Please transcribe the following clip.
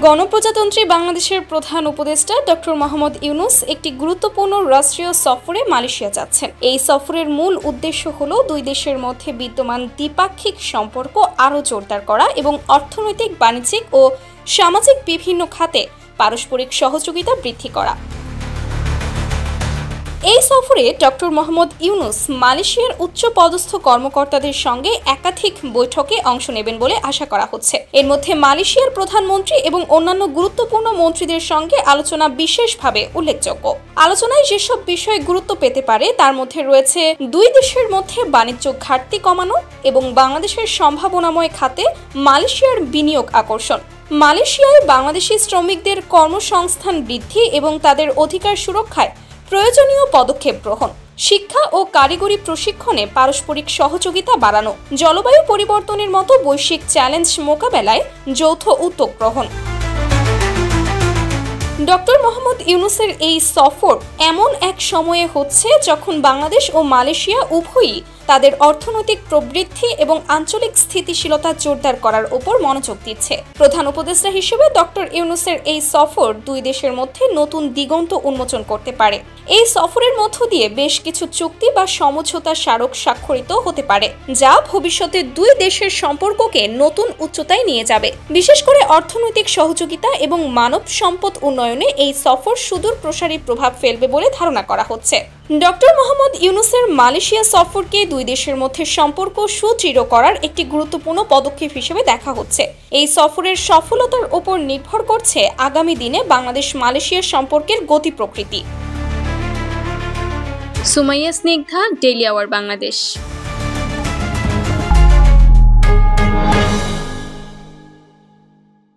গণপ্রজাতন্ত্রী বাংলাদেশের প্রধান উপদেষ্টা ডক্টর মোহাম্মদ ইউনূস একটি গুরুত্বপূর্ণ রাষ্ট্রীয় সফরে মালয়েশিয়া যাচ্ছেন। এই সফরের মূল উদ্দেশ্য হলো দুই দেশের মধ্যে বিদ্যমান দ্বিপাক্ষিক সম্পর্ক আরও জোরদার করা এবং অর্থনৈতিক, বাণিজ্যিক ও সামাজিক বিভিন্ন খাতে পারস্পরিক সহযোগিতা বৃদ্ধি করা। এই সফরে ডক্টর মোহাম্মদ ইউনূস মালয়েশিয়ার উচ্চপদস্থ কর্মকর্তাদের সঙ্গে একাধিক বৈঠকে অংশ নেবেন বলে আশা করা হচ্ছে। এর মধ্যে মালয়েশিয়ার প্রধানমন্ত্রী এবং অন্যান্য গুরুত্বপূর্ণ মন্ত্রীদের সঙ্গে আলোচনা বিশেষভাবে উল্লেখযোগ্য। আলোচনায় যেসব বিষয় গুরুত্ব পেতে পারে তার মধ্যে রয়েছে দুই দেশের মধ্যে বাণিজ্য ঘাটতি কমানো এবং বাংলাদেশের সম্ভাবনাময় খাতে মালয়েশিয়ার বিনিয়োগ আকর্ষণ, মালয়েশিয়ায় বাংলাদেশি শ্রমিকদের কর্মসংস্থান বৃদ্ধি এবং তাদের অধিকার সুরক্ষায় প্রয়োজনীয় পদক্ষেপ গ্রহণ, শিক্ষা ও কারিগরি প্রশিক্ষণে পারস্পরিক সহযোগিতা বাড়ানো, জলবায়ু পরিবর্তনের মতো বৈশ্বিক চ্যালেঞ্জ মোকাবেলায় যৌথ উদ্যোগ গ্রহণ। ডক্টর মোহাম্মদ ইউনূসের এই সফর এমন এক সময়ে হচ্ছে যখন বাংলাদেশ ও মালয়েশিয়া উভয়ই তাদের অর্থনৈতিক প্রবৃদ্ধি এবং আঞ্চলিক স্থিতিশীলতা জোরদার করার উপর মনোযোগ দিচ্ছে। প্রধান উপদেষ্টা হিসেবে ডক্টর ইউনূসের এই সফর দুই দেশের মধ্যে নতুন দিগন্ত উন্মোচন করতে পারে। এই সফরের মধ্য দিয়ে বেশ কিছু চুক্তি বা সমঝোতা স্মারক স্বাক্ষরিত হতে পারে, যা ভবিষ্যতে দুই দেশের সম্পর্ককে নতুন উচ্চতায় নিয়ে যাবে। বিশেষ করে অর্থনৈতিক সহযোগিতা এবং মানব সম্পদ উন্নয়নে এই সফর সুদূর প্রসারী প্রভাব ফেলবে বলে ধারণা করা হচ্ছে। ডক্টর মোহাম্মদ ইউনূসের মালয়েশিয়া সফরকে দুই দেশের মধ্যে সম্পর্ক সুদৃঢ় করার একটি গুরুত্বপূর্ণ পদক্ষেপ হিসেবে দেখা হচ্ছে। এই সফরের সফলতার উপর নির্ভর করছে আগামী দিনে বাংলাদেশ মালয়েশিয়ার সম্পর্কের গতি প্রকৃতি। Sumaiya Snigdha, daily our Bangladesh.